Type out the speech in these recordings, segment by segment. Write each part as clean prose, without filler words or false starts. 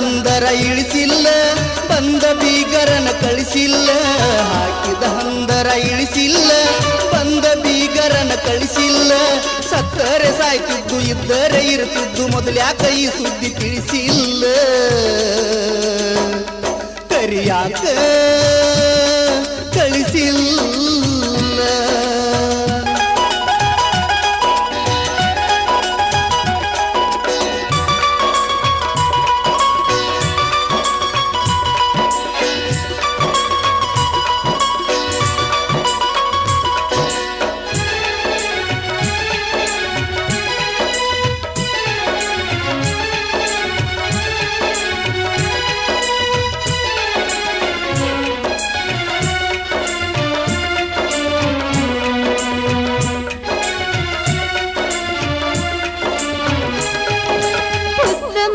ಹಂದರ ಇಳಿಸಿಲ್ಲ ಬಂದ ಬೀಗರನ ಕಳಿಸಿಲ್ಲ ಹಾಕಿದ ಹಂದರ ಇಳಿಸಿಲ್ಲ ಬಂದ ಬೀಗರನ ಕಳಿಸಿಲ್ಲ ಸತ್ತರೆ ಸಾಯ್ತಿದ್ದು ಇದ್ದರೆ ಇರ್ತಿದ್ದು ಮೊದಲ್ಯಾಕ ಈ ಸುದ್ದಿ ತಿಳಿಸಿಲ್ಲ ಕರಿಯಾಕ ಕಳಿಸಿಲ್ಲ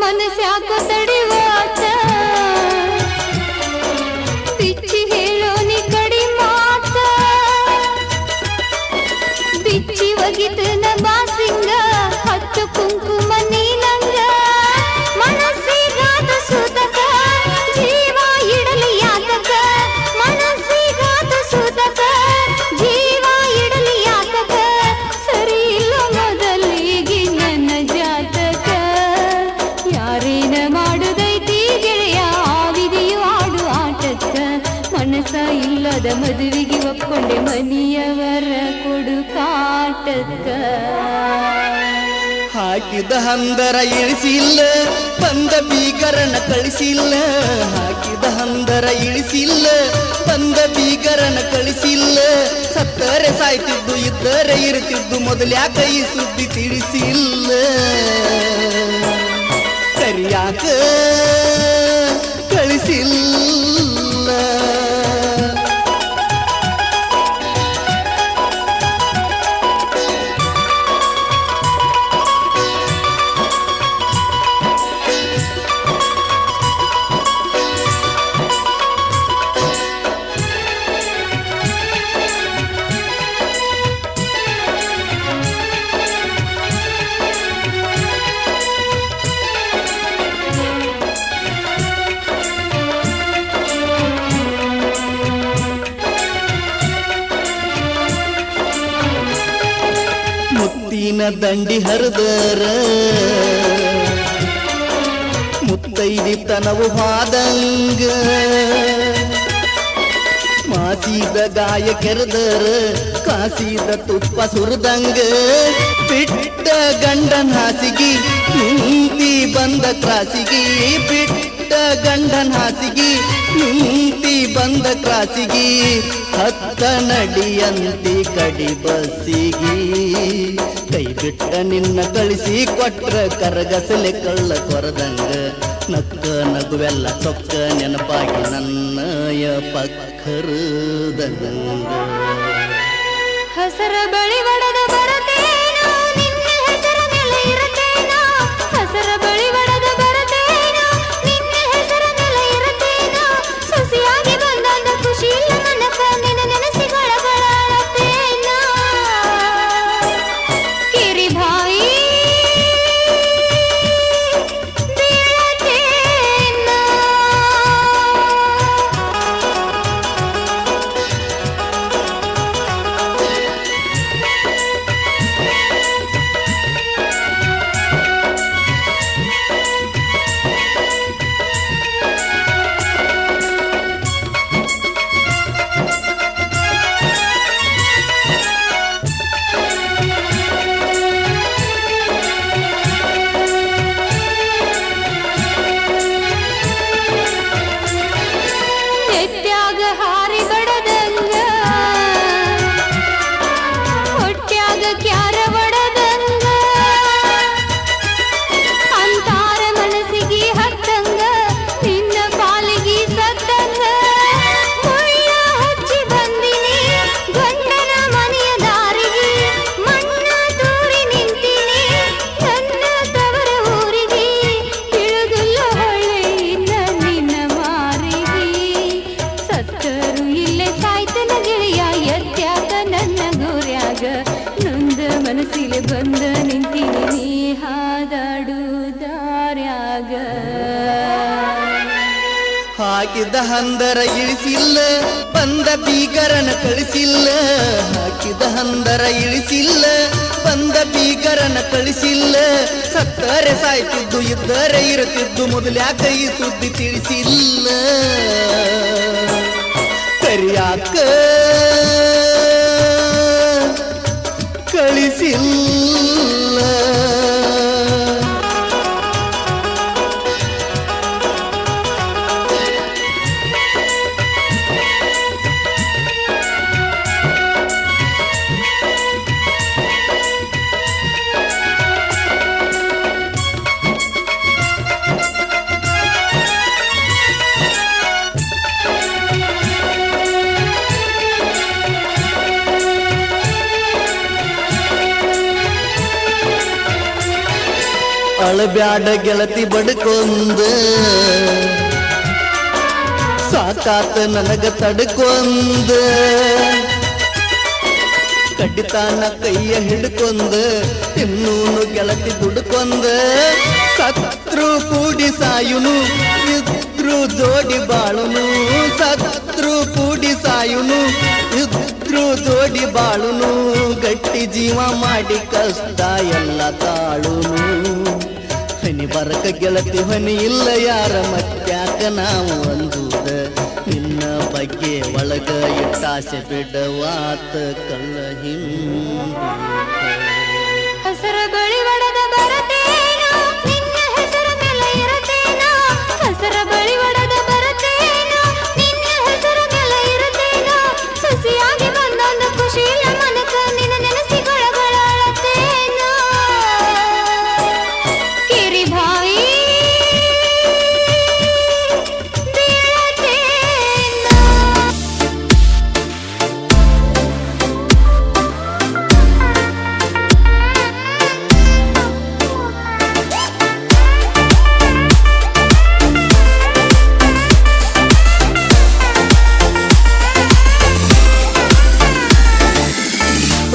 ಮನಸ್ಯಾಕ ತಡಿವಾತ ಬಿಚ್ಚಿ ಹೇಳೋನಿ ಕಡಿ ಮಾತ ಬಿಚ್ಚಿ ಒಗಿತನ ಬಾಸಿಂಗ ಹತ್ತು ಕುಂಕುಮ ನೀನಂಗ ಮನಸ್ಸಿಗಾದ ಸುತಕ ಜೀವ ಇಡಲಿ ಯಾತಕ ಮನಸ್ಸಿಗಾದ ಸುತಕ ಜೀವ ಇಡಲಿ ಯಾತಕ ಸರಿ ಇಲ್ಲ ಮೊದಲಿಗೆ ನನ್ನ ಜಾತಕ ಯಾರೇನ ಮಾಡುದೈತಿ ಗೆಳೆಯ ವಿಧಿಯು ಆಡು ಆಟಕ್ಕ ಮನಸ ಇಲ್ಲದ ಮದುವೆಗೆ ಒಪ್ಕೊಂಡೆ ಮನಿಯವರ ಕೊಡು ಕಾಟಕ್ಕ ಹಾಕಿದ ಹಂದರ ಇಳಿಸಿಲ್ಲ ಬಂದ ಬೀಗರನ ಕಳಿಸಿಲ್ಲ ಹಾಕಿದ ಹಂದರ ಇಳಿಸಿಲ್ಲ ಬಂದ ಬೀಗರನ ಕಳಿಸಿಲ್ಲ ಸತ್ತರೆ ಸಾಯ್ತಿದ್ದು ಇದ್ದರೆ ಇರ್ತಿದ್ದು ಮೊದಲ್ಯಾಕ ಈ ಸುದ್ದಿ ತಿಳಿಸಿಲ್ಲ ಕರಿಯಾಕ ಕಳಿಸಿಲ್ಲ ಮುತ್ತಿನ ದಂಡಿ ಹರಿದರ ಮುತ್ತೈದಿ ತನವು ಹಾದಂಗ ಮಾಸಿದ ಗಾಯ ಕೆರೆದರ ಕಾಸಿದ ತುಪ್ಪ ಸುರಿದಂಗ ಬಿಟ್ಟ ಗಂಡನ ಹಾಸಿಗೆ ನಿಂತಿ ಬಂದ ಕ್ರಾಸಿಗೆ ಬಿಟ್ಟ ಗಂಡನ ಹಾಸಿಗೆ ನಿಂತಿ ಬಂದ ಕ್ರಾಸಿಗೆ ಹತ್ತ ನಡಿಯಂತಿ ಕಡಿ ಬಸ್ಸಿಗೆ ಕೈ ಬಿಟ್ಟ ನಿನ್ನ ಕಳಿಸಿ ಕೊಟ್ರ ಕರಗಸಲೆ ಕಳ್ಳ ಕೊರದಂಗ ನಕ್ಕ ನಗುವೆಲ್ಲ ಚೊಕ್ಕ ನೆನಪಾಗಿ ನನ್ನಯ ಪಕ್ಕರದಂಗ ಹಸರ ಬಳಿ ಒಡೆದ ಬರತೇನೋ ನಿನ್ನ ಹೆಸರ ಮೇಲೆ ಇರತೇನೋ ಹಸರ ಬಳಿ ಒಡೆದ ಬರತೇನೋ ನಿನ್ನ ಹೆಸರ ಮೇಲೆ ಇರತೇನೋ ಸೊಸೆಯಾಗಿ ಬಂದ ಖುಷಿ ಇಲ್ಲ ನನಕ ನಿನ್ನ ನೆನಸಿಗಳಗಳತ್ತೇನೋ ಕಿರಿ ಭಾಯಿ ಬೀಳತೇನೋ ಎತ್ಯಾಗ ಹಾರಿ ಬಡದಂಗ ಹೊಟ್ಯಾಗ ಕ್ಯಾರ ಬಡದಂಗ ಅಂತಾರ ಮನಸ್ಸಿಗೆ ಹತ್ತಂಗ ನಿನ್ನ ಪಾಲಿಗೆ ಸತ್ತಂಗ ಮುಳ್ಳ ಹಚ್ಚಿ ಬಂದಿನಿ ಗಂಡನ ಮನೆಯ ದಾರಿಗೆ ಮಣ್ಣ ತೂರಿ ನಿಂತಿನಿ ನನ್ನ ತವರ ಊರಿಗೆ ತಿಳಿದಿಲ್ಲ ಹೊಳ್ಳೆಯಿಂದ ನಿನ್ನ ಮಾರಿಗೆ ಸತ್ತರು ಇಲ್ಲೇ ಸಾಯ್ತನ ಗೆಳೆಯ ಎತ್ಯಾಕ ನನ್ನ ಗುರ್ಯಾಗ ನೊಂದ ಮನಸ್ಸಿಲೆ ಬಂದ ನಿಂತಿನಿ ನೀ ಹಾದಾಡು ದಾರ್ಯಾಗ ಹಾಕಿದ ಹಂದರ ಇಳಿಸಿಲ್ಲ ಬಂದ ಬೀಗರನ ಕಳಿಸಿಲ್ಲ ಹಾಕಿದ ಹಂದರ ಇಳಿಸಿಲ್ಲ ಬಂದ ಬೀಗರನ ಕಳಿಸಿಲ್ಲ ಸತ್ತರೆ ಸಾಯ್ತಿದ್ದು ಇದ್ದರೆ ಇರುತ್ತಿದ್ದು ಮೊದಲ್ಯಾಕ ಈ ಸುದ್ದಿ ತಿಳಿಸಿಲ್ಲ ಕರಿಯಾಕ ಕಳಿಸಿಲ್ಲ ಅಳಬ್ಯಾಡ ಗೆಳತಿ ಬಡ್ಕೊಂದ ಸಾಕಾತ ನನಗ ತಡ್ಕೊಂದ ಕಡ್ಡಿತಾನ ಕೈಯ ಹಿಡ್ಕೊಂದ ತಿನ್ನೂನು ಗೆಳತಿ ದುಡ್ಕೊಂದ ಸತ್ರು ಕೂಡಿ ಸಾಯುನು ಇದ್ರು ಜೋಡಿ ಬಾಳುನು ಸತ್ರು ಕೂಡಿ ಸಾಯುನು ಇದ್ರು ಜೋಡಿ ಬಾಳುನು ಗಟ್ಟಿ ಜೀವ ಮಾಡಿ ಕಷ್ಟ ಎಲ್ಲ ತಾಳುನು ಹನಿ ಬರಕ ಗೆಳತಿ ಹನಿ ಇಲ್ಲ ಯಾರ ಮತ್ಯಾಕ ನಾವು ಅಂದುದ ನಿನ್ನ ಬಗ್ಗೆ ಒಳಗ ಇಟ್ಟಾಸೆ ಬಿಡವಾತ ಕಳ್ಳ ಹಿಂದ ಹಸರ ಬಳಿ ಒಡೆದ ಬರತೇನೋ ನಿನ್ನ ಹೆಸರ ಮೇಲೆ ಇರತೇನೋ ಹಸರ ಬಳಿ ಒಡೆದ ಬರತೇನೋ ನಿನ್ನ ಹೆಸರ ಮೇಲೆ ಇರತೇನೋ ಸಸಿಯಾಗಿ ಬಂದೊಂದು ಖುಷಿ ಇಲ್ಲ ಮನಕ ನಿನ್ನ ನೆನಸಿ ಗೊಳಗೊಳ ಅಳತೇನೋ ಕಿರಿ ಭಾಯಿ ಬೀಳತೇನೋ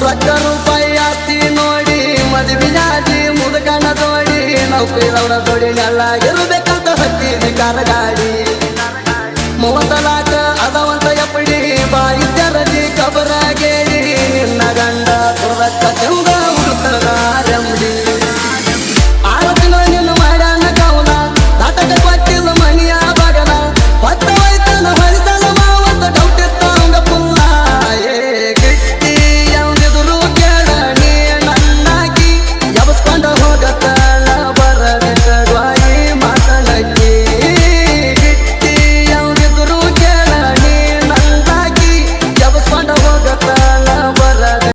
ರೊಕ್ಕ ರೂಪಾಯಿ ಆಸ್ತಿ ನೋಡಿ ಮದುವೆಯಾಗಿ ಮುದುಕನ ಜೋಡಿ ನೌಕರಿದವರ ಜೋಡಿ ನೆಲ್ಲಾಗಿರ್ಬೇಕಂತ ಹತ್ತಿದ ಗಾಡಿ 30 ಲಾಖ ಅದವಂತ